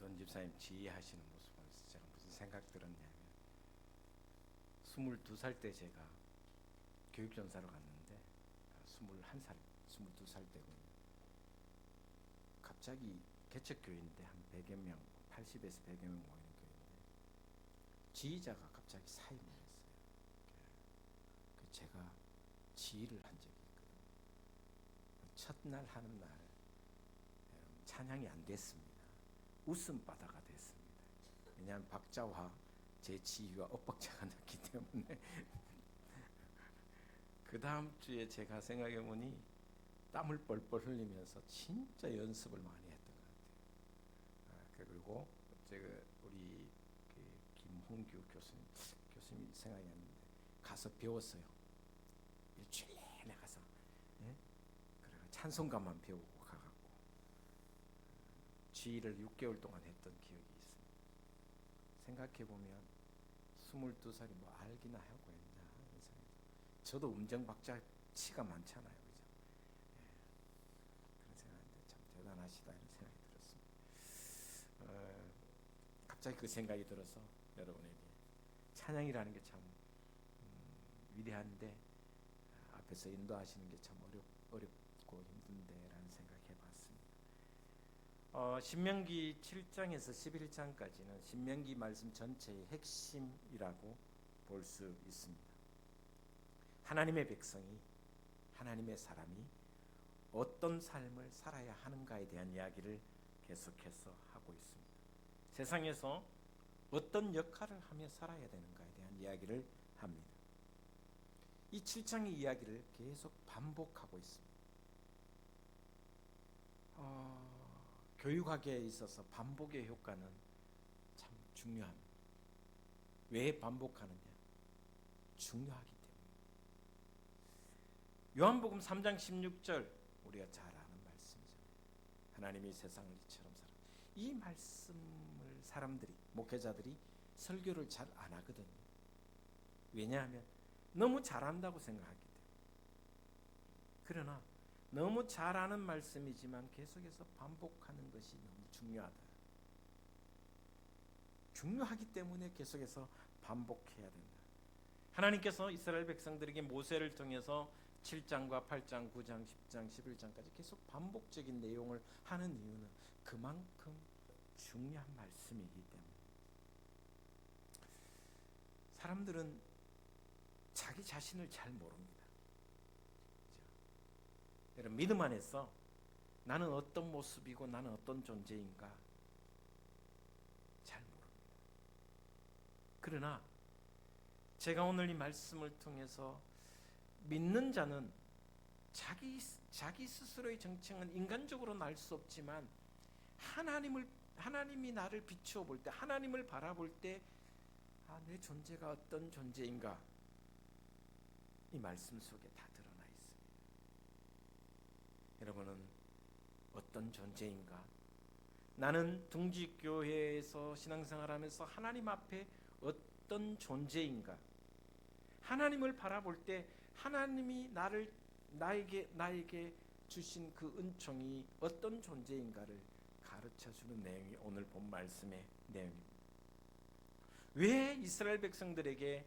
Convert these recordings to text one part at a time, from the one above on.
전 집사님 지휘하시는 모습 보면서 제가 무슨 생각 들었냐면 22살 때 제가 교육전사로 갔는데 21살, 22살 때군요. 갑자기 개척교회인데 한 100여 명, 80에서 100여 명 모이는 교회인데 지휘자가 갑자기 사임을 했어요. 제가 지휘를 한 적이 있거든요. 첫날 하는 날 찬양이 안 됐습니다. 웃음바다가 됐습니다. 왜냐하면 박자와 제 지휘와 엇박자가 났기 때문에 그 다음 주에 제가 생각해 보니 땀을 뻘뻘 흘리면서 진짜 연습을 많이 했던 것 같아요. 그리고 제가 우리 김홍규 교수님이 생각이 났는데 가서 배웠어요. 일주일 내내 가서 찬송가만 배우고 가갖고 지휘를 6개월 동안 했던 기억이 있습니다. 생각해 보면 22살이 뭐 알기나 하고 했냐 이런 생각이. 저도 음정 박자 치가 많잖아요, 그죠? 그런 생각인데 참 대단하시다 이런 생각이 들었습니다. 갑자기 그 생각이 들어서 여러분에게 찬양이라는 게 참 위대한데 앞에서 인도하시는 게 참 어렵고 힘든데라는 생각해봤습니다. 신명기 7장에서 11장까지는 신명기 말씀 전체의 핵심이라고 볼 수 있습니다. 하나님의 백성이, 하나님의 사람이 어떤 삶을 살아야 하는가에 대한 이야기를 계속해서 하고 있습니다. 세상에서 어떤 역할을 하며 살아야 되는가에 대한 이야기를 합니다. 이 7장의 이야기를 계속 반복하고 있습니다. 교육학에 있어서 반복의 효과는 참 중요합니다. 왜 반복하느냐? 중요하기 때문에. 요한복음 3장 16절 우리가 잘 아는 말씀이잖아요. 하나님이 세상을 이처럼 사랑. 이 말씀을 사람들이, 목회자들이 설교를 잘 안 하거든요. 왜냐하면 너무 잘한다고 생각하기 때문에. 그러나 너무 잘 아는 말씀이지만 계속해서 반복하는 것이 너무 중요하다. 중요하기 때문에 계속해서 반복해야 된다. 하나님께서 이스라엘 백성들에게 모세를 통해서 7장과 8장, 9장, 10장, 11장까지 계속 반복적인 내용을 하는 이유는 그만큼 중요한 말씀이기 때문에. 사람들은 자기 자신을 잘 모릅니다. 여러분, 믿음 안에서 나는 어떤 모습이고 나는 어떤 존재인가 잘 모릅니다. 그러나 제가 오늘 이 말씀을 통해서 믿는 자는 자기 스스로의 정체는 인간적으로는 알 수 없지만 하나님이 나를 비추어 볼 때, 하나님을 바라볼 때 내 존재가 어떤 존재인가 이 말씀 속에 다 드러나 있습니다. 여러분은 어떤 존재인가? 나는 둥지교회에서 신앙생활하면서 하나님 앞에 어떤 존재인가? 하나님을 바라볼 때 하나님이 나에게 주신 그 은총이 어떤 존재인가를 가르쳐주는 내용이 오늘 본 말씀의 내용입니다. 왜 이스라엘 백성들에게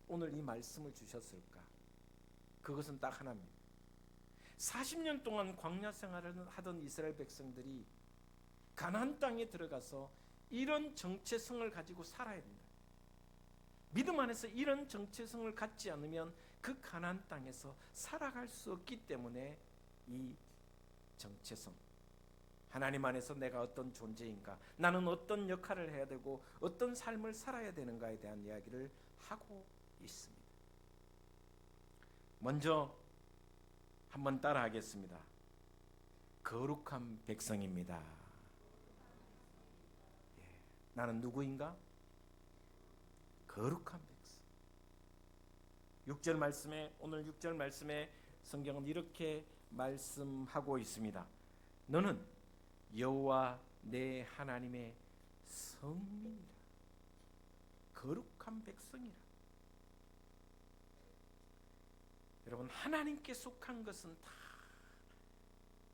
오늘 이 말씀을 주셨을까? 그것은 딱 하나입니다. 40년 동안 광야 생활을 하던 이스라엘 백성들이 가나안 땅에 들어가서 이런 정체성을 가지고 살아야 된다. 믿음 안에서 이런 정체성을 갖지 않으면 그 가나안 땅에서 살아갈 수 없기 때문에 이 정체성, 하나님 안에서 내가 어떤 존재인가, 나는 어떤 역할을 해야 되고 어떤 삶을 살아야 되는가에 대한 이야기를 하고 있습니다. 먼저 한번 따라 하겠습니다. 거룩한 백성입니다. 나는 누구인가? 거룩한 백성. 6절 말씀에, 오늘 6절 말씀에 성경은 이렇게 말씀하고 있습니다. 너는 여호와 내 하나님의 성민이라. 거룩한 백성이라. 여러분, 하나님께 속한 것은 다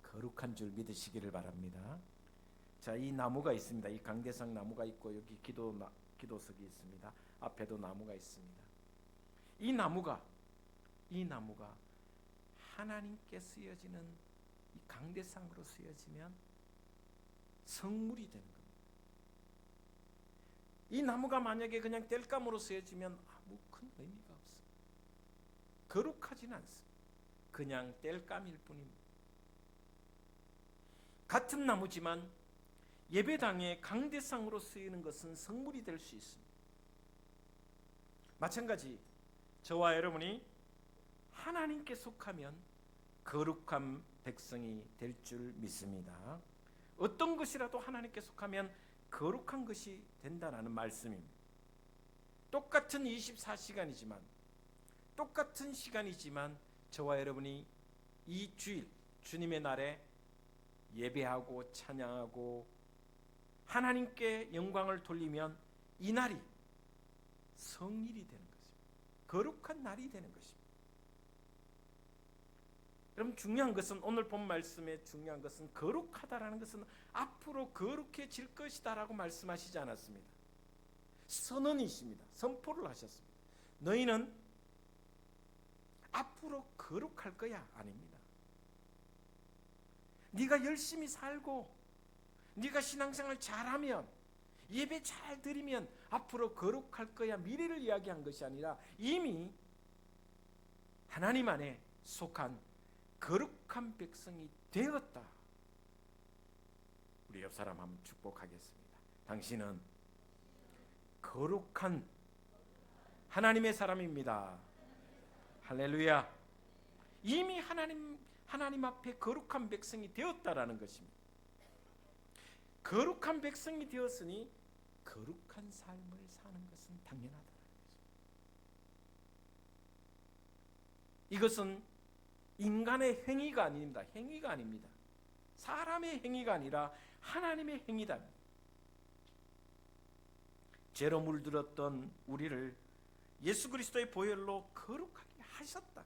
거룩한 줄 믿으시기를 바랍니다. 자, 이 나무가 있습니다. 이 강대상 나무가 있고 여기 기도석이 있습니다. 앞에도 나무가 있습니다. 이 나무가 하나님께 쓰여지는 이 강대상으로 쓰여지면 성물이 되는 겁니다. 이 나무가 만약에 그냥 땔감으로 쓰여지면 아무 큰 의미가 없습니다. 거룩하지는 않습니다. 그냥 땔감일 뿐입니다. 같은 나무지만 예배당의 강대상으로 쓰이는 것은 성물이 될 수 있습니다. 마찬가지 저와 여러분이 하나님께 속하면 거룩한 백성이 될 줄 믿습니다. 어떤 것이라도 하나님께 속하면 거룩한 것이 된다는 말씀입니다. 똑같은 24시간이지만 똑같은 시간이지만 저와 여러분이 이 주일 주님의 날에 예배하고 찬양하고 하나님께 영광을 돌리면 이 날이 성일이 되는 것입니다. 거룩한 날이 되는 것입니다. 여러분, 중요한 것은 오늘 본 말씀의 중요한 것은 거룩하다라는 것은 앞으로 거룩해질 것이다라고 말씀하시지 않았습니다. 선언이십니다. 선포를 하셨습니다. 너희는 앞으로 거룩할 거야 아닙니다. 네가 열심히 살고 네가 신앙생활 잘하면 예배 잘 드리면 앞으로 거룩할 거야 미래를 이야기한 것이 아니라 이미 하나님 안에 속한 거룩한 백성이 되었다. 우리 옆 사람 한번 축복하겠습니다. 당신은 거룩한 하나님의 사람입니다. 할렐루야. 이미 하나님 앞에 거룩한 백성이 되었다라는 것입니다. 거룩한 백성이 되었으니 거룩한 삶을 사는 것은 당연하다는 것입니다. 이것은 인간의 행위가 아닙니다. 행위가 아닙니다. 사람의 행위가 아니라 하나님의 행위다. 죄로 물들었던 우리를 예수 그리스도의 보혈로 거룩하게 하셨다.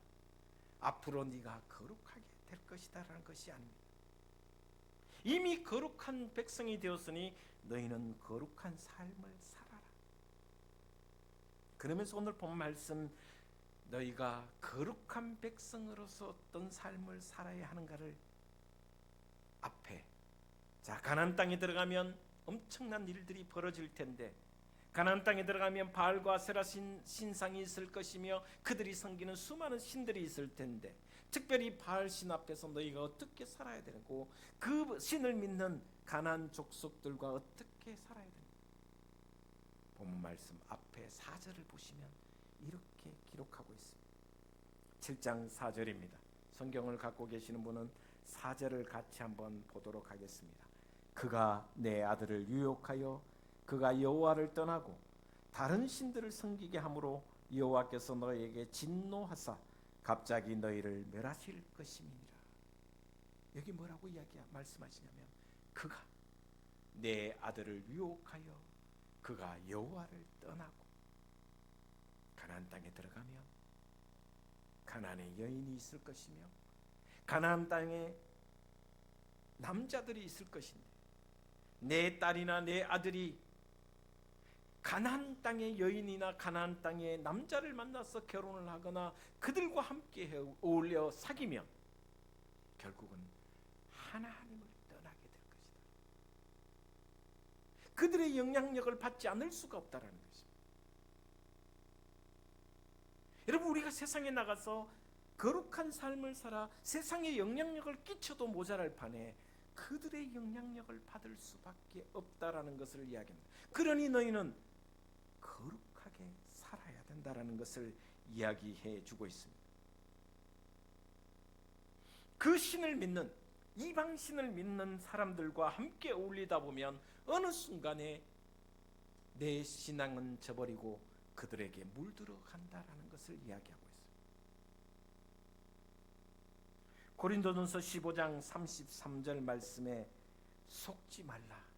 앞으로 네가 거룩하게 될 것이다라는 것이 아닙니다. 이미 거룩한 백성이 되었으니 너희는 거룩한 삶을 살아라. 그러면서 오늘 본 말씀 너희가 거룩한 백성으로서 어떤 삶을 살아야 하는가를 앞에 자 가나안 땅에 들어가면 엄청난 일들이 벌어질 텐데 가나안 땅에 들어가면 바알과 아세라 신상이 있을 것이며 그들이 섬기는 수많은 신들이 있을 텐데 특별히 바알 신 앞에서 너희가 어떻게 살아야 되고 그 신을 믿는 가나안 족속들과 어떻게 살아야 되는가. 본문 말씀 앞에 4절을 보시면 이렇게 기록하고 있습니다. 7장 4절입니다. 성경을 갖고 계시는 분은 4절을 같이 한번 보도록 하겠습니다. 그가 내 아들을 유혹하여 그가 여호와를 떠나고 다른 신들을 섬기게 함으로 여호와께서 너희에게 진노하사 갑자기 너희를 멸하실 것임이니라. 여기 뭐라고 말씀하시냐면 그가 내 아들을 유혹하여 그가 여호와를 떠나고 가나안 땅에 들어가면 가나안의 여인이 있을 것이며 가나안 땅에 남자들이 있을 것인데 내 딸이나 내 아들이 가나안 땅의 여인이나 가나안 땅의 남자를 만나서 결혼을 하거나 그들과 함께 어울려 사귀면 결국은 하나님을 떠나게 될 것이다. 그들의 영향력을 받지 않을 수가 없다라는 것입니다. 여러분, 우리가 세상에 나가서 거룩한 삶을 살아 세상에 영향력을 끼쳐도 모자랄 판에 그들의 영향력을 받을 수밖에 없다라는 것을 이야기합니다. 그러니 너희는 거룩하게 살아야 된다라는 것을 이야기해 주고 있습니다. 그 신을 믿는 이방 신을 믿는 사람들과 함께 어울리다 보면 어느 순간에 내 신앙은 저버리고 그들에게 물들어 간다라는 것을 이야기하고 있습니다. 고린도전서 15장 33절 말씀에 속지 말라.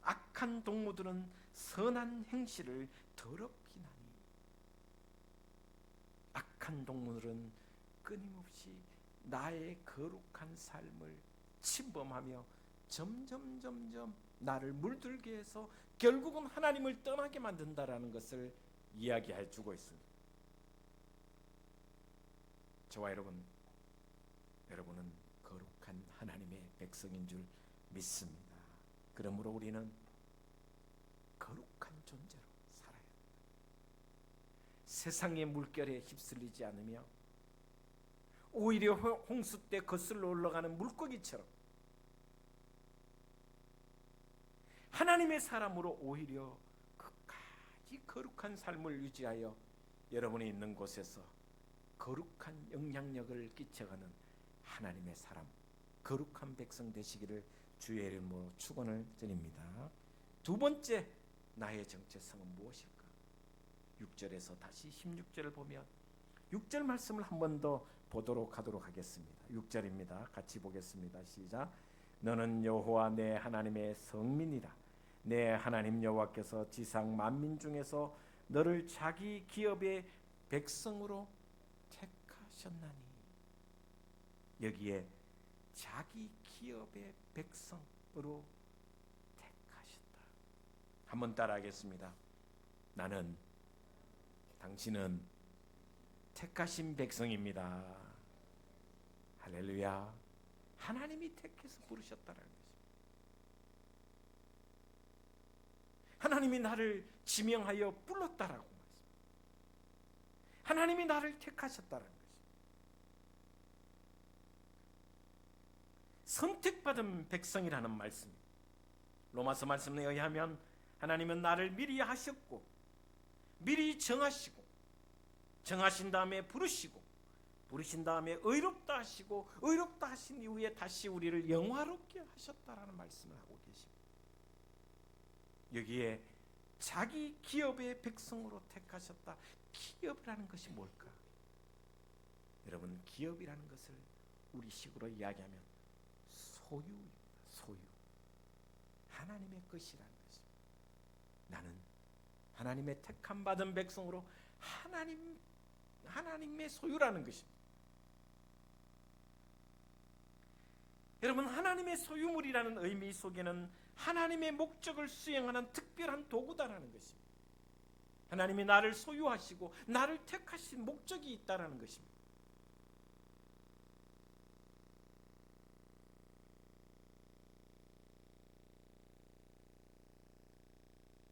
악한 동무들은 선한 행실을 더럽히나니. 악한 동무들은 끊임없이 나의 거룩한 삶을 침범하며 점점 나를 물들게 해서 결국은 하나님을 떠나게 만든다라는 것을 이야기해 주고 있습니다. 저와 여러분은 거룩한 하나님의 백성인 줄 믿습니다. 그러므로 우리는 거룩한 존재로 살아야 합니다. 세상의 물결에 휩쓸리지 않으며 오히려 홍수 때 거슬러 올라가는 물고기처럼 하나님의 사람으로 오히려 끝까지 거룩한 삶을 유지하여 여러분이 있는 곳에서 거룩한 영향력을 끼쳐가는 하나님의 사람, 거룩한 백성 되시기를 주의 이름으로 축원을 드립니다. 두 번째, 나의 정체성은 무엇일까? 6절에서 다시 16절을 보면 6절 말씀을 한 번 더 보도록 하겠습니다. 6절입니다. 같이 보겠습니다. 시작. 너는 여호와 내 하나님의 성민이라. 내 하나님 여호와께서 지상 만민 중에서 너를 자기 기업의 백성으로 택하셨나니. 여기에 자기 기업의 백성으로 택하셨다. 한번 따라하겠습니다. 당신은 택하신 백성입니다. 할렐루야. 하나님이 택해서 부르셨다라는 것입니다. 하나님이 나를 지명하여 불렀다라고 말씀합니다. 하나님이 나를 택하셨다라는 것입니다. 선택받은 백성이라는 말씀입니다. 로마서 말씀에 의하면 하나님은 나를 미리 하셨고 미리 정하신 다음에 부르신 다음에 의롭다 하시고 의롭다 하신 이후에 다시 우리를 영화롭게 하셨다라는 말씀을 하고 계십니다. 여기에 자기 기업의 백성으로 택하셨다. 기업이라는 것이 뭘까? 여러분, 기업이라는 것을 우리식으로 이야기하면 소유입니다. 소유. 하나님의 것이라는 것입니다. 나는 하나님의 택함 받은 백성으로 하나님의 소유라는 것입니다. 여러분, 하나님의 소유물이라는 의미 속에는 하나님의 목적을 수행하는 특별한 도구다라는 것입니다. 하나님이 나를 소유하시고 나를 택하신 목적이 있다라는 것입니다.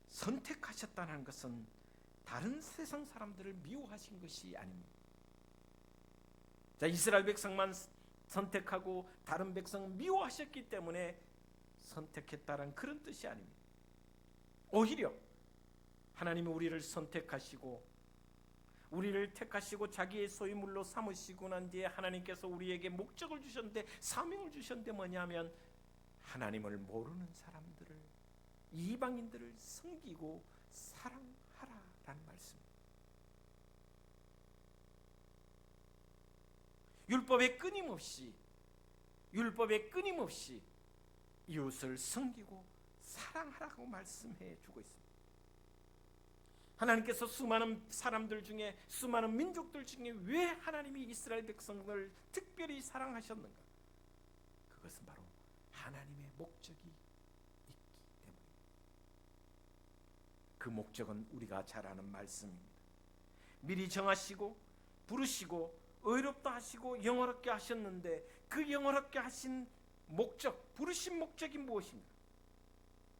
선택하셨다는 것은 다른 세상 사람들을 미워하신 것이 아닙니다. 자, 이스라엘 백성만 선택하고 다른 백성은 미워하셨기 때문에 선택했다는 그런 뜻이 아닙니다. 오히려 하나님은 우리를 선택하시고 우리를 택하시고 자기의 소유물로 삼으시고 난 뒤에 하나님께서 우리에게 목적을 주셨는데, 사명을 주셨는데 뭐냐면 하나님을 모르는 사람들을, 이방인들을 섬기고 사랑하라라는 말씀입니다. 율법에 끊임없이 이웃을 섬기고 사랑하라고 말씀해 주고 있습니다. 하나님께서 수많은 사람들 중에, 수많은 민족들 중에 왜 하나님이 이스라엘 백성을 특별히 사랑하셨는가? 그것은 바로 하나님의 목적이 있기 때문입니다. 그 목적은 우리가 잘 아는 말씀입니다. 미리 정하시고 부르시고 의롭다 하시고 영화롭게 하셨는데, 그 영화롭게 하신 목적, 부르신 목적이 무엇인가?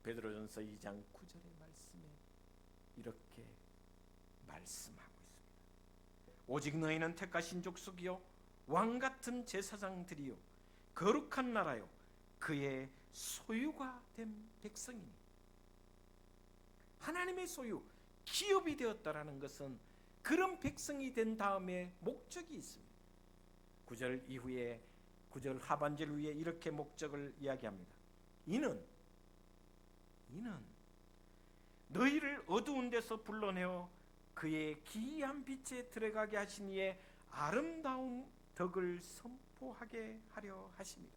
베드로전서 2장 9절의 말씀에 이렇게 말씀하고 있습니다. 오직 너희는 택하신 족속이요 왕같은 제사장들이요 거룩한 나라요 그의 소유가 된 백성이니. 하나님의 소유, 기업이 되었다라는 것은 그런 백성이 된 다음에 목적이 있습니다. 9절 이후에, 9절 하반절 위에 이렇게 목적을 이야기합니다. 이는 너희를 어두운 데서 불러내어 그의 기이한 빛에 들어가게 하신 이의 아름다운 덕을 선포하게 하려 하십니다.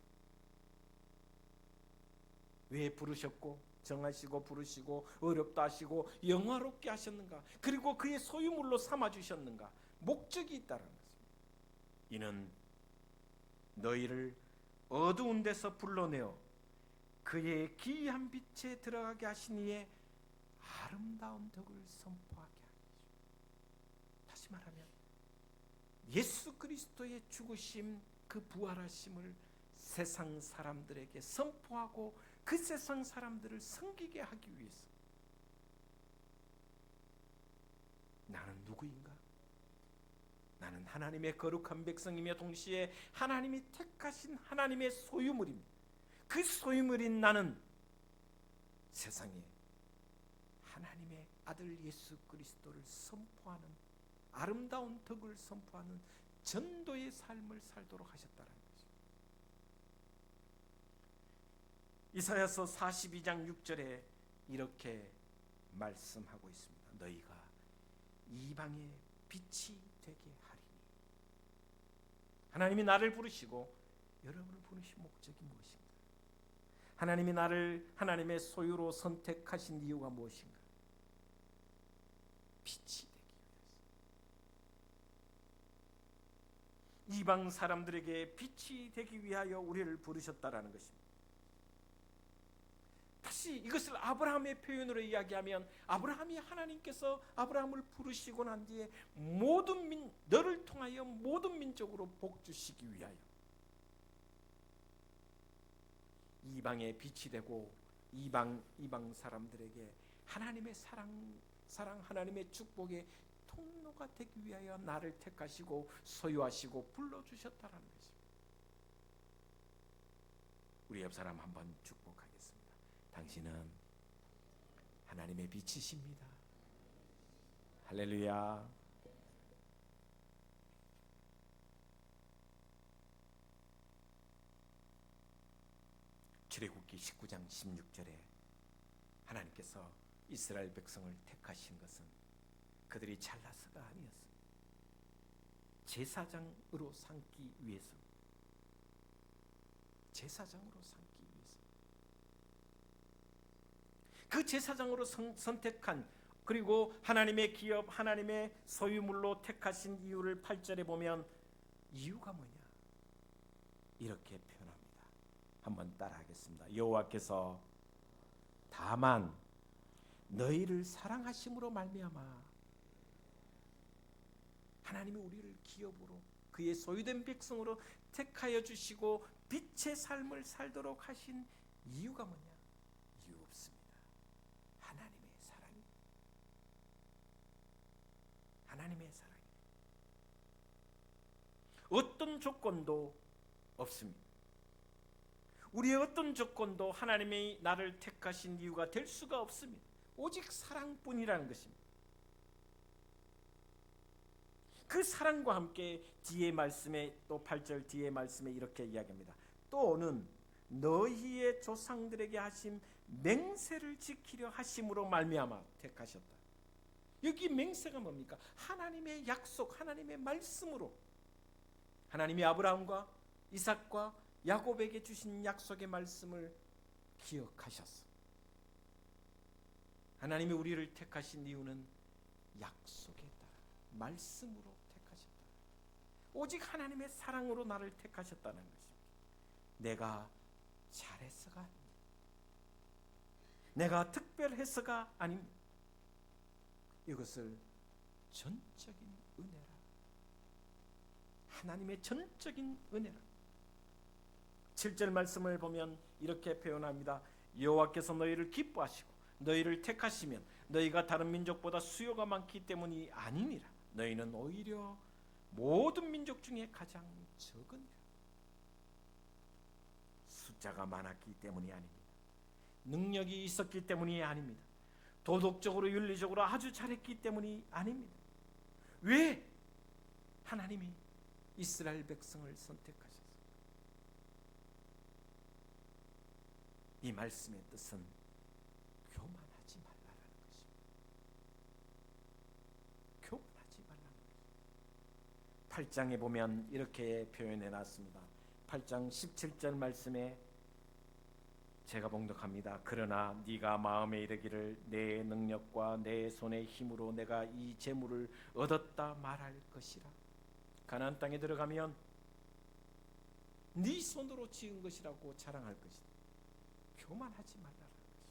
왜 부르셨고 정하시고 부르시고 어렵다 하시고 영화롭게 하셨는가? 그리고 그의 소유물로 삼아주셨는가? 목적이 있다는 것입니다. 이는 너희를 어두운 데서 불러내어 그의 기이한 빛에 들어가게 하신 이의 아름다운 덕을 선포하게 하시오. 다시 말하면 예수 그리스도의 죽으심, 그 부활하심을 세상 사람들에게 선포하고 그 세상 사람들을 섬기게 하기 위해서. 나는 누구인가? 나는 하나님의 거룩한 백성이며 동시에 하나님이 택하신 하나님의 소유물입니다. 그 소유물인 나는 세상에 하나님의 아들 예수 그리스도를 선포하는, 아름다운 덕을 선포하는 전도의 삶을 살도록 하셨다는 거죠. 이사야서 42장 6절에 이렇게 말씀하고 있습니다. 너희가 이방의 빛이 되게 하리니. 하나님이 나를 부르시고 여러분을 부르신 목적이 무엇인가? 하나님이 나를 하나님의 소유로 선택하신 이유가 무엇인가? 빛이 되기 위해서. 이방 사람들에게 빛이 되기 위하여 우리를 부르셨다라는 것입니다. 다시 이것을 아브라함의 표현으로 이야기하면 아브라함이 하나님께서 아브라함을 부르시고 난 뒤에 너를 통하여 모든 민족으로 복 주시기 위하여 이방의 빛이 되고 이방 사람들에게 하나님의 사랑 하나님의 축복의 통로가 되기 위하여 나를 택하시고 소유하시고 불러주셨다라는 것입니다. 우리 옆 사람 한번 축복하겠습니다. 당신은 하나님의 빛이십니다. 할렐루야. 출애굽기 19장 16절에 하나님께서 이스라엘 백성을 택하신 것은 그들이 잘나서가 아니었습니다. 제사장으로 삼기 위해서. 제사장으로 삼기 위해서. 그 제사장으로 선택한, 그리고 하나님의 기업, 하나님의 소유물로 택하신 이유를 8절에 보면 이유가 뭐냐? 이렇게 표현합니다. 한번 따라하겠습니다. 여호와께서 다만 너희를 사랑하심으로 말미암아, 하나님이 우리를 기업으로 그의 소유된 백성으로 택하여 주시고 빛의 삶을 살도록 하신 이유가 뭐냐? 이유 없습니다. 하나님의 사랑입니다. 하나님의 사랑입니다. 어떤 조건도 없습니다. 우리의 어떤 조건도 하나님이 나를 택하신 이유가 될 수가 없습니다. 오직 사랑뿐이라는 것입니다. 그 사랑과 함께 뒤에 말씀에, 또 8절 뒤에 말씀에 이렇게 이야기합니다. 또는 너희의 조상들에게 하신 맹세를 지키려 하심으로 말미암아 택하셨다. 여기 맹세가 뭡니까? 하나님의 약속, 하나님의 말씀으로, 하나님이 아브라함과 이삭과 야곱에게 주신 약속의 말씀을 기억하셨어. 하나님이 우리를 택하신 이유는 약속에 따라 말씀으로 택하셨다. 오직 하나님의 사랑으로 나를 택하셨다는 것입니다. 내가 잘해서가 아닙니다. 내가 특별해서가 아닙니다. 이것을 전적인 은혜라, 하나님의 전적인 은혜라. 7절 말씀을 보면 이렇게 표현합니다. 여호와께서 너희를 기뻐하시고 너희를 택하시면 너희가 다른 민족보다 수요가 많기 때문이 아니니라. 너희는 오히려 모든 민족 중에 가장 적으니라. 숫자가 많았기 때문이 아닙니다. 능력이 있었기 때문이 아닙니다. 도덕적으로 윤리적으로 아주 잘했기 때문이 아닙니다. 왜 하나님이 이스라엘 백성을 선택하셨습니까? 이 말씀의 뜻은 교만하지 말라라는 것입니다. 교만하지 말라는 것입니다. 8장에 보면 이렇게 표현해 놨습니다. 8장 17절 말씀에 제가 봉독합니다. 그러나 네가 마음에 이르기를 내 능력과 내 손의 힘으로 내가 이 재물을 얻었다 말할 것이라. 가나안 땅에 들어가면 네 손으로 지은 것이라고 자랑할 것이다. 교만하지 말라는 것입니다.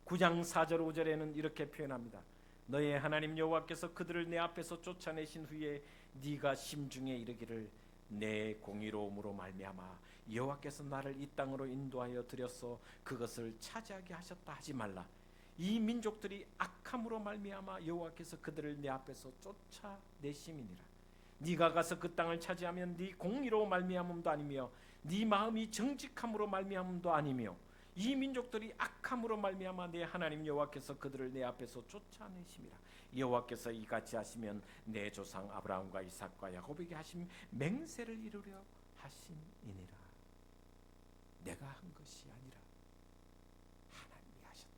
9장 4절 5절에는 이렇게 표현합니다. 너의 하나님 여호와께서 그들을 내 앞에서 쫓아내신 후에 네가 심중에 이르기를 내 공의로움으로 말미암아 여호와께서 나를 이 땅으로 인도하여 들여서 그것을 차지하게 하셨다 하지 말라. 이 민족들이 악함으로 말미암아 여호와께서 그들을 내 앞에서 쫓아내심이니라. 네가 가서 그 땅을 차지하면 네 공의로 말미암음도 아니며 네 마음이 정직함으로 말미암음도 아니며 이 민족들이 악함으로 말미암아 내 하나님 여호와께서 그들을 내 앞에서 쫓아내심이라. 여호와께서 이같이 하시면 내 조상 아브라함과 이삭과 야곱에게 하신 맹세를 이루려 하심이니라. 내가 한 것이 아니라 하나님이 하셨다.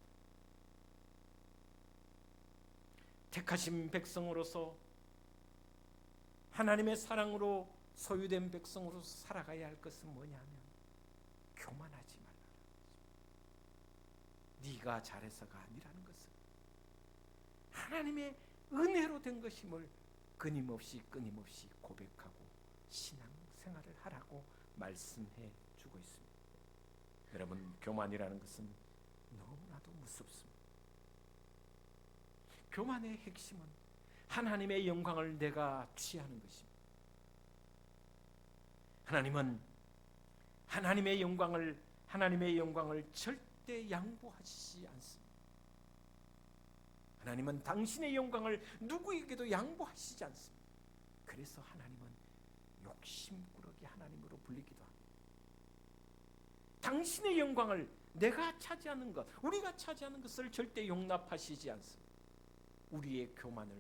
택하신 백성으로서 하나님의 사랑으로 소유된 백성으로서 살아가야 할 것은 뭐냐면 교만하지 말라는 것입니다. 네가 잘해서가 아니라는 것은 하나님의 은혜로 된 것임을 끊임없이 고백하고 신앙생활을 하라고 말씀해 주고 있습니다. 여러분, 교만이라는 것은 너무나도 무섭습니다. 교만의 핵심은 하나님의 영광을 내가 취하는 것입니다. 하나님은 하나님의 영광을 절대 양보하시지 않습니다. 하나님은 당신의 영광을 누구에게도 양보하시지 않습니다. 그래서 하나님은 욕심꾸러기 하나님으로 불리기도 합니다. 당신의 영광을 내가 차지하는 것, 우리가 차지하는 것을 절대 용납하시지 않습니다. 우리의 교만을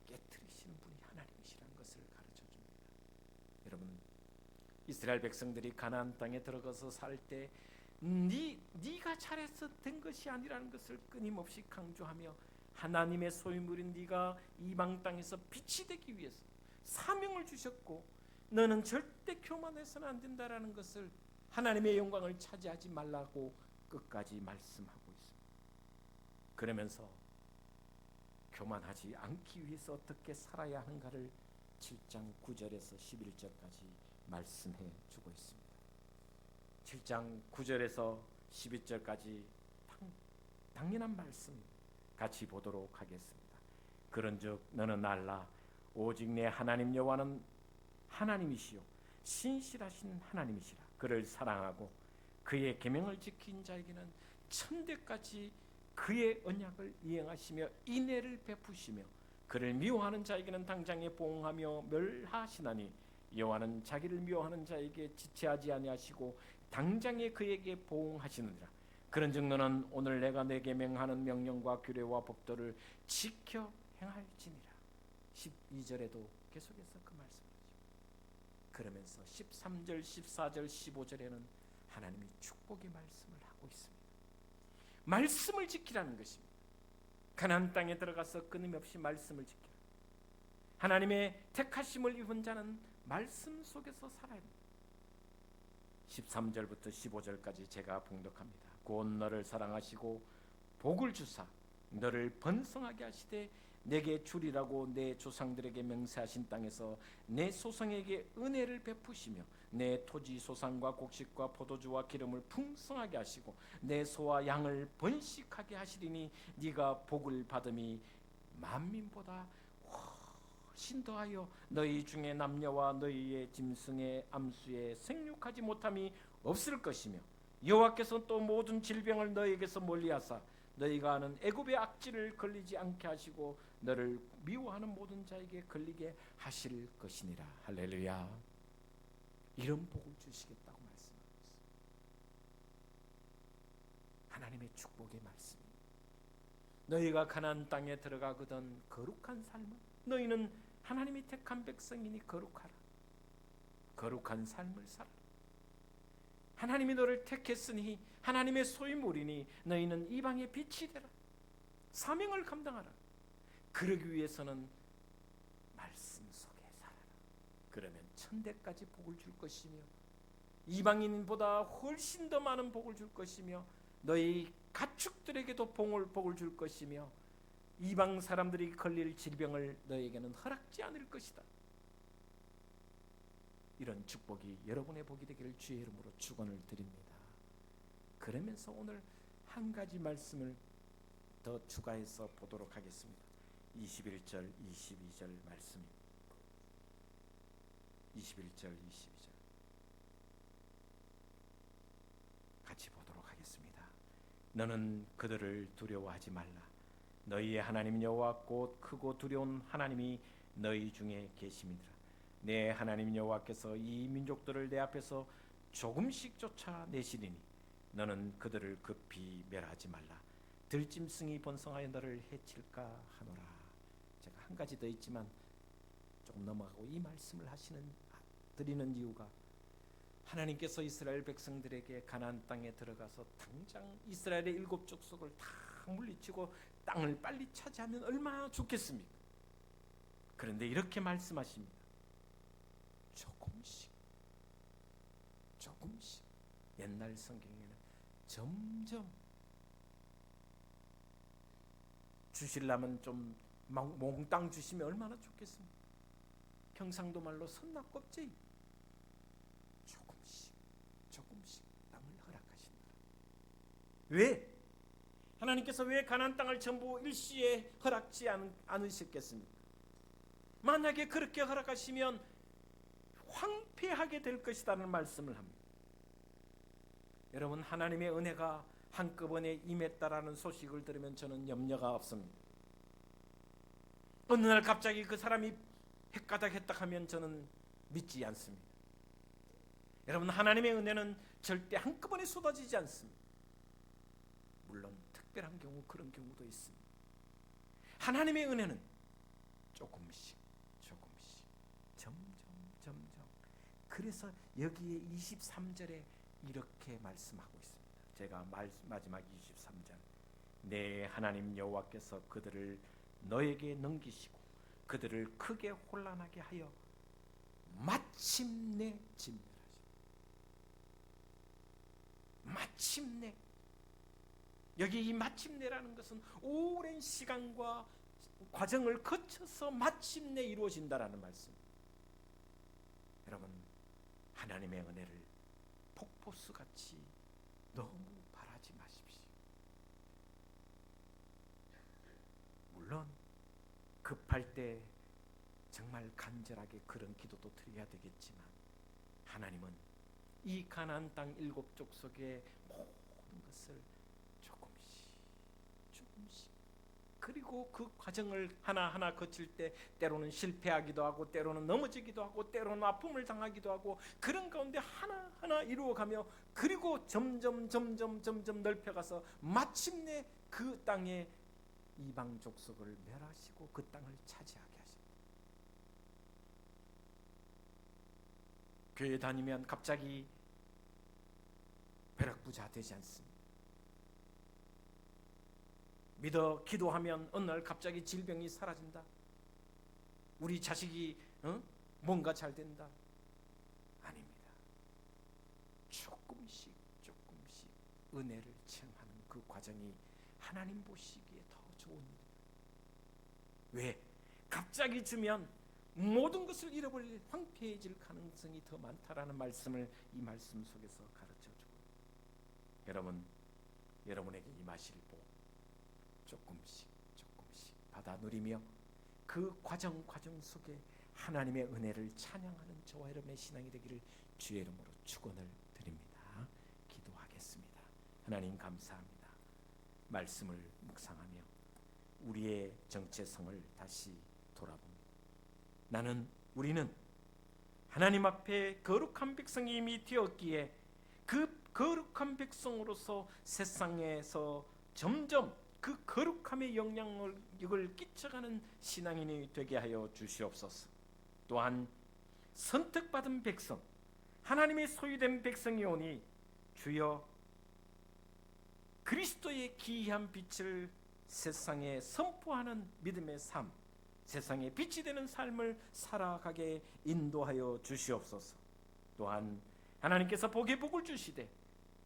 깨트리시는 분이 하나님이시라는 것을 가르쳐 줍니다. 여러분, 이스라엘 백성들이 가나안 땅에 들어가서 살 때 네가 잘해서 된 것이 아니라는 것을 끊임없이 강조하며 하나님의 소유물인 네가 이방 땅에서 빛이 되기 위해서 사명을 주셨고 너는 절대 교만해서는 안 된다라는 것을 하나님의 영광을 차지하지 말라고 끝까지 말씀하고 있습니다. 그러면서 교만하지 않기 위해서 어떻게 살아야 하는가를 7장 9절에서 11절까지 말씀해 주고 있습니다. 7장 9절에서 12절까지 당연한 말씀 같이 보도록 하겠습니다. 그런즉 너는 알라 오직 내 하나님 여호와는 하나님이시요 신실하신 하나님이시라. 그를 사랑하고 그의 계명을 지킨 자에게는 천대까지 그의 언약을 이행하시며 인애를 베푸시며 그를 미워하는 자에게는 당장에 보응하며 멸하시나니 여호와는 자기를 미워하는 자에게 지체하지 아니하시고 당장에 그에게 보응하시느니라. 그런즉 너는 오늘 내가 내게 명하는 명령과 규례와 법도를 지켜 행할지니라. 12절에도 계속해서 그 말씀을 하죠. 그러면서 13절, 14절, 15절에는 하나님이 축복의 말씀을 하고 있습니다. 말씀을 지키라는 것입니다. 가나안 땅에 들어가서 끊임없이 말씀을 지키라. 하나님의 택하심을 입은 자는 말씀 속에서 살아야 합니다. 13절부터 15절까지 제가 봉독합니다. 곧 너를 사랑하시고 복을 주사 너를 번성하게 하시되 내게 주리라고 내 조상들에게 맹세하신 땅에서 내 소성에게 은혜를 베푸시며 내 토지 소산과 곡식과 포도주와 기름을 풍성하게 하시고 내 소와 양을 번식하게 하시리니 네가 복을 받음이 만민보다 훨씬 더하여 너희 중에 남녀와 너희의 짐승의 암수에 생육하지 못함이 없을 것이며 여호와께서 또 모든 질병을 너희에게서 멀리하사 너희가 아는 애굽의 악질을 걸리지 않게 하시고 너를 미워하는 모든 자에게 걸리게 하실 것이니라. 할렐루야. 이런 복을 주시겠다고 말씀하고 있습니다. 하나님의 축복의 말씀입니다. 너희가 가나안 땅에 들어가거든 거룩한 삶을 너희는 하나님이 택한 백성이니 거룩하라. 거룩한 삶을 살아라. 하나님이 너를 택했으니 하나님의 소유물이니 너희는 이방의 빛이 되라. 사명을 감당하라. 그러기 위해서는 말씀 속에 살아라. 그러면 천대까지 복을 줄 것이며 이방인보다 훨씬 더 많은 복을 줄 것이며 너희 가축들에게도 복을 줄 것이며 이방 사람들이 걸릴 질병을 너에게는 허락지 않을 것이다. 이런 축복이 여러분의 복이 되기를 주의 이름으로 축원을 드립니다. 그러면서 오늘 한 가지 말씀을 더 추가해서 보도록 하겠습니다. 21절 22절 말씀입니다. 21절 22절 같이 보도록 하겠습니다. 너는 그들을 두려워하지 말라. 너희의 하나님 여호와 곧 크고 두려운 하나님이 너희 중에 계심이니라. 내 하나님 여호와께서 이 민족들을 내 앞에서 조금씩 쫓아내시리니 너는 그들을 급히 멸하지 말라. 들짐승이 번성하여 너를 해칠까 하노라. 제가 한 가지 더 있지만 조금 넘어가고 이 말씀을 드리는 이유가 하나님께서 이스라엘 백성들에게 가나안 땅에 들어가서 당장 이스라엘의 7 족속을 다 물리치고 땅을 빨리 차지하면 얼마나 좋겠습니까? 그런데 이렇게 말씀하십니다. 조금씩 옛날 성경에는 점점 주실라면 좀 몽땅 주시면 얼마나 좋겠습니까? 경상도 말로 선납껍질 조금씩 땅을 허락하신다. 왜? 하나님께서 왜 가나안 땅을 전부 일시에 허락지 않으셨겠습니까? 만약에 그렇게 허락하시면 황폐하게 될 것이라는 말씀을 합니다. 여러분, 하나님의 은혜가 한꺼번에 임했다라는 소식을 들으면 저는 염려가 없습니다. 어느 날 갑자기 그 사람이 헷가닥했다 하면 저는 믿지 않습니다. 여러분, 하나님의 은혜는 절대 한꺼번에 쏟아지지 않습니다. 물론 특별한 경우 그런 경우도 있습니다. 하나님의 은혜는 조금씩 점점. 그래서 여기에 23절에 이렇게 말씀하고 있습니다. 제가 마지막 23절 내 하나님 여호와께서 그들을 너에게 넘기시고 그들을 크게 혼란하게 하여 마침내 진멸하시고 마침내. 여기 이 마침내라는 것은 오랜 시간과 과정을 거쳐서 마침내 이루어진다라는 말씀. 여러분, 하나님의 은혜를 폭포수같이 너무 바라지 마십시오. 물론 급할 때 정말 간절하게 그런 기도도 드려야 되겠지만 하나님은 이 가나안 땅 7 족속의 모든 것을 조금씩 그리고 그 과정을 하나하나 거칠 때 때로는 실패하기도 하고 때로는 넘어지기도 하고 때로는 아픔을 당하기도 하고 그런 가운데 하나하나 이루어가며 그리고 점점 넓혀가서 마침내 그 땅에 이방 족속을 멸하시고 그 땅을 차지하게 하십니다. 교회 다니면 갑자기 벼락부자 되지 않습니다. 믿어 기도하면 어느 날 갑자기 질병이 사라진다. 우리 자식이 뭔가 잘 된다. 아닙니다. 조금씩 은혜를 체험하는 그 과정이 하나님 보시기에 더 좋은 일입니다. 왜? 갑자기 주면 모든 것을 잃어버릴 황폐해질 가능성이 더 많다라는 말씀을 이 말씀 속에서 가르쳐주고, 여러분, 여러분에게 임하실 복 조금씩 받아 누리며 그 과정 속에 하나님의 은혜를 찬양하는 저와 여러분의 신앙이 되기를 주의 이름으로 축원을 드립니다. 기도하겠습니다. 하나님 감사합니다. 말씀을 묵상하며 우리의 정체성을 다시 돌아봅니다. 우리는 하나님 앞에 거룩한 백성이 이미 되었기에 그 거룩한 백성으로서 세상에서 점점 그 거룩함의 영향력을 끼쳐가는 신앙인이 되게 하여 주시옵소서. 또한 선택받은 백성, 하나님의 소유된 백성이 오니 주여 그리스도의 기이한 빛을 세상에 선포하는 믿음의 삶, 세상에 빛이 되는 삶을 살아가게 인도하여 주시옵소서. 또한 하나님께서 복에 복을 주시되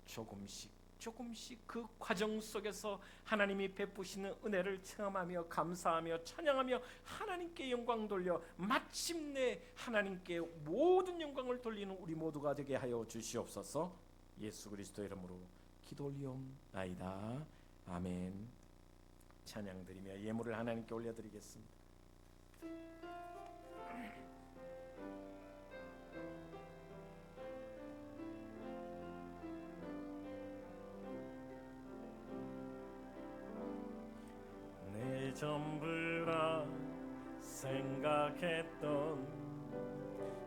조금씩 조금씩 그 과정 속에서 하나님이 베푸시는 은혜를 체험하며 감사하며 찬양하며 하나님께 영광 돌려 마침내 하나님께 모든 영광을 돌리는 우리 모두가 되게 하여 주시옵소서. 예수 그리스도의 이름으로 기도 올리옵나이다. 아멘. 찬양드리며 예물을 하나님께 올려드리겠습니다. 내 전부라 생각했던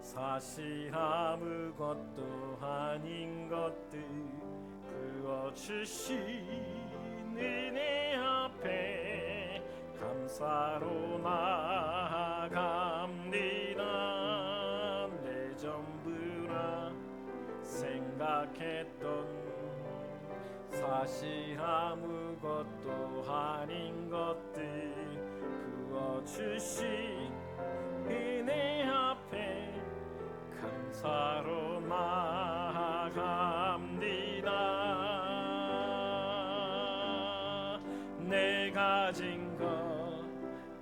사실 아무것도 아닌 것들 부어주신 은혜 앞에 감사로 나아갑니다. 내 전부라 생각했던 사실 아무것도 아닌 것들 부어주신 은혜 앞에 감사로 나아갑니다. 내 가진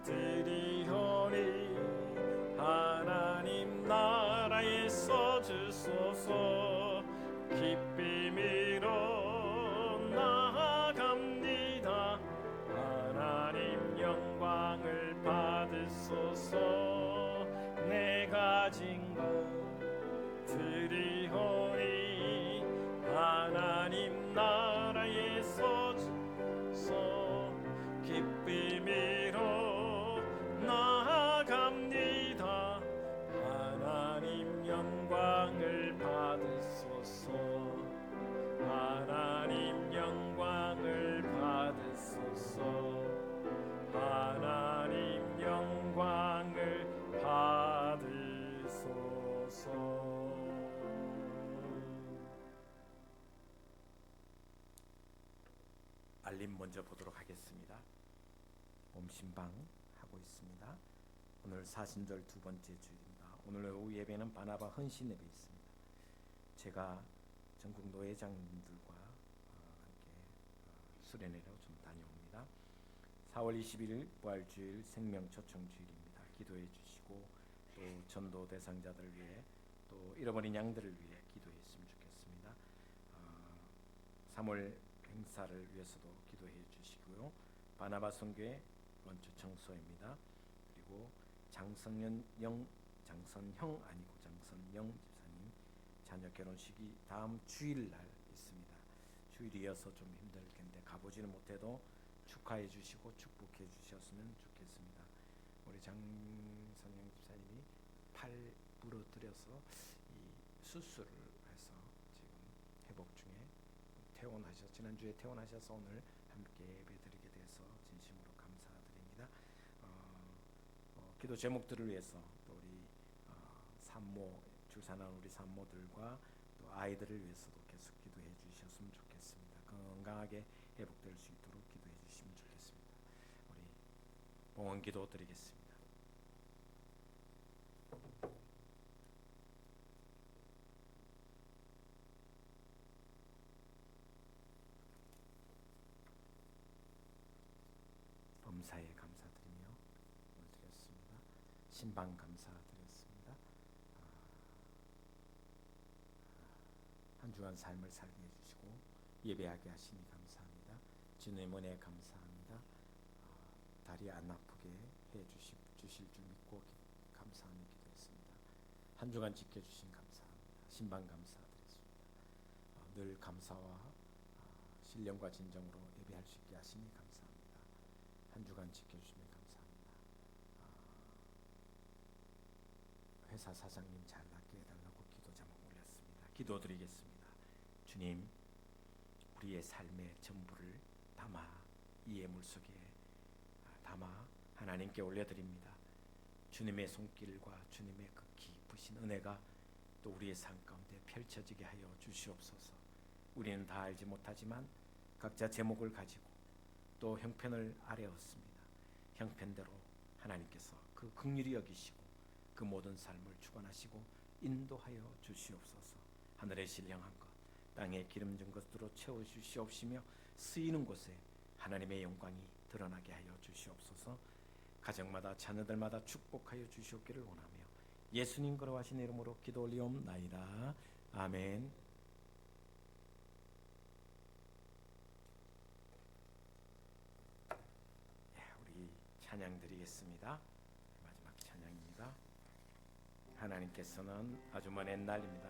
것들이 오니 하나님 나라에서 주소서. 기쁨으로 나아갑니다. 하나님 영광을 받으소서. 내 가진 것들이 오니 하나님 나라에서 주소서. 기쁨으로 나아갑니다. 하나님 영광을 받으소서. 하나님 영광을 받으소서. 하나님 영광을 받으소서. 알림 먼저 보도록 하겠습니다. 옴신방 하고 있습니다. 오늘 사신절 두 번째 주일입니다. 오늘 오후 예배는 바나바 헌신 예배 있습니다. 제가 전국 노회장님들과 함께 수련회로 좀 다녀옵니다. 4월 21일 부활주일 생명 초청주일입니다. 기도해 주시고 또 전도 대상자들을 위해 또 잃어버린 양들을 위해 기도했으면 좋겠습니다. 3월 행사를 위해서도 기도해 주시고요. 바나바 선교회 원초청소입니다. 그리고 장선형 아니고 장선영 집사님 자녀 결혼식이 다음 주일날 있습니다. 주일이어서 좀 힘들 텐데 가보지는 못해도 축하해 주시고 축복해 주셨으면 좋겠습니다. 우리 장선영 집사님이 팔 부러뜨려서 이 수술을 해서 지금 회복 중에 지난주에 퇴원하셔서 오늘 함께 예배드리게 돼서 진심으로 감사드립니다. 기도 제목들을 위해서 또 우리 산모 출산한 우리 산모들과 또 아이들을 위해서도 계속 기도해 주셨으면 좋겠습니다. 건강하게 회복될 수 있도록 기도해 주시면 좋겠습니다. 우리 봉헌 기도 드리겠습니다. 범사에 감사드리며 드렸습니다. 신방 감사드렸습니다. 한 주간 삶을 살게 해주시고 예배하게 하시니 감사합니다. 주님의 은혜 감사합니다. 다리 안 아프게 해주실 줄 믿고 감사하며 기도했습니다. 한 주간 지켜주신 감사합니다. 신방 감사드렸습니다. 늘 감사와 신령과 진정으로 예배할 수 있게 하시니 감사합니다. 한 주간 지켜주시면 감사합니다. 회사 사장님 잘 낫게 해달라고 기도 제목 올렸습니다. 기도드리겠습니다. 주님, 우리의 삶의 전부를 담아 이 예물 속에 담아 하나님께 올려드립니다. 주님의 손길과 주님의 그 깊으신 은혜가 또 우리의 삶 가운데 펼쳐지게 하여 주시옵소서. 우리는 다 알지 못하지만 각자 제목을 가지고 또 형편을 아뢰었습니다. 형편대로 하나님께서 그 긍휼히 여기시고 그 모든 삶을 주관하시고 인도하여 주시옵소서. 하늘의 신령한 것 땅에 기름진 것으로 채워 주시옵시며 쓰이는 곳에 하나님의 영광이 드러나게 하여 주시옵소서. 가정마다 자녀들마다 축복하여 주시옵기를 원하며 예수님 거룩하신 이름으로 기도 올리옵나이다. 아멘. 우리 찬양 드리겠습니다. 마지막 찬양입니다. 하나님께서는 아주 먼 옛날입니다.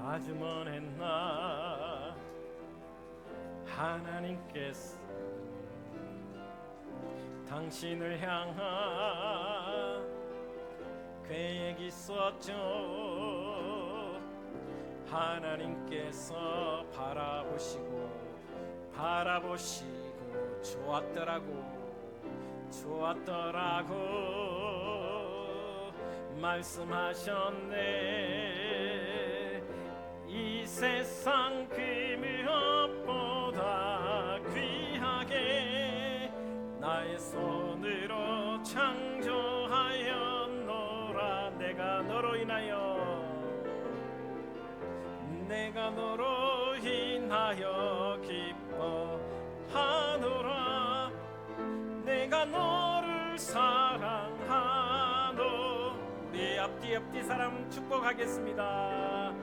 아주 먼 옛날 하나님께서 당신을 향한 계획이 있었죠. 하나님께서 바라보시고 좋았더라고 말씀하셨네. 이 세상 그 무엇보다 귀하게 나의 손으로 창조하였노라. 내가 너로 인하여 기뻐하노라. 내가 너를 사랑하노. 우리 앞뒤 사람 축복하겠습니다.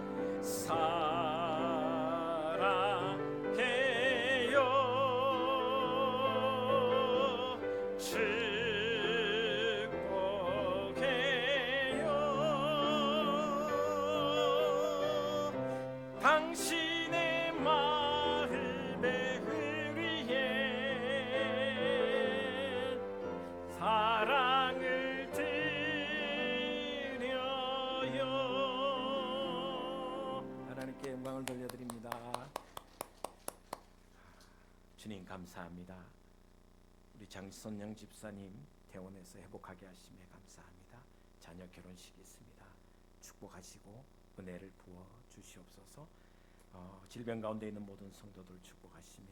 사랑해요. 축복해요. 당신의 마음에 흐리에 사랑을 드려요. 하나님께 영광을 돌려드립니다. 주님 감사합니다. 우리 장선영 집사님 퇴원해서 회복하게 하심에 감사합니다. 자녀 결혼식이 있습니다. 축복하시고 은혜를 부어 주시옵소서. 질병 가운데 있는 모든 성도들 축복하시며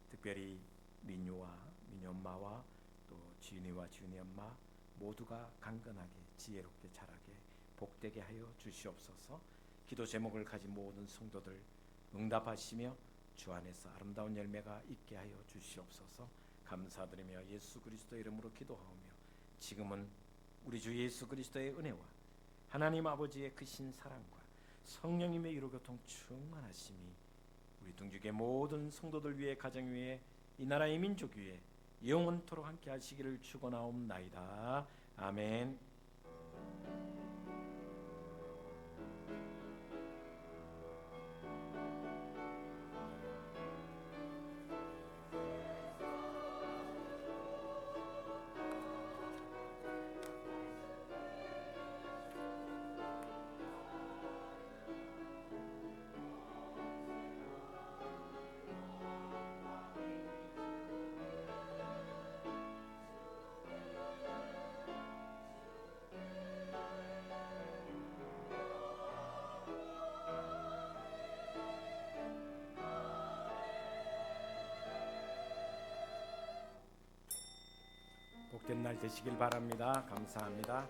특별히 민유와 민유 엄마와 또 지윤이와 지윤이 엄마 모두가 강건하게 지혜롭게 자라게 복되게 하여 주시옵소서. 기도 제목을 가진 모든 성도들 응답하시며 주 안에서 아름다운 열매가 있게 하여 주시옵소서. 감사드리며 예수 그리스도의 이름으로 기도하오며 지금은 우리 주 예수 그리스도의 은혜와 하나님 아버지의 크신 사랑과 성령님의 위로교통 충만하심이 우리 둥직의 모든 성도들 위해 가정 위에 이 나라의 민족 위에 영원토록 함께 하시기를 축원하옵나이다. 아멘. 복된 날 되시길 바랍니다. 감사합니다.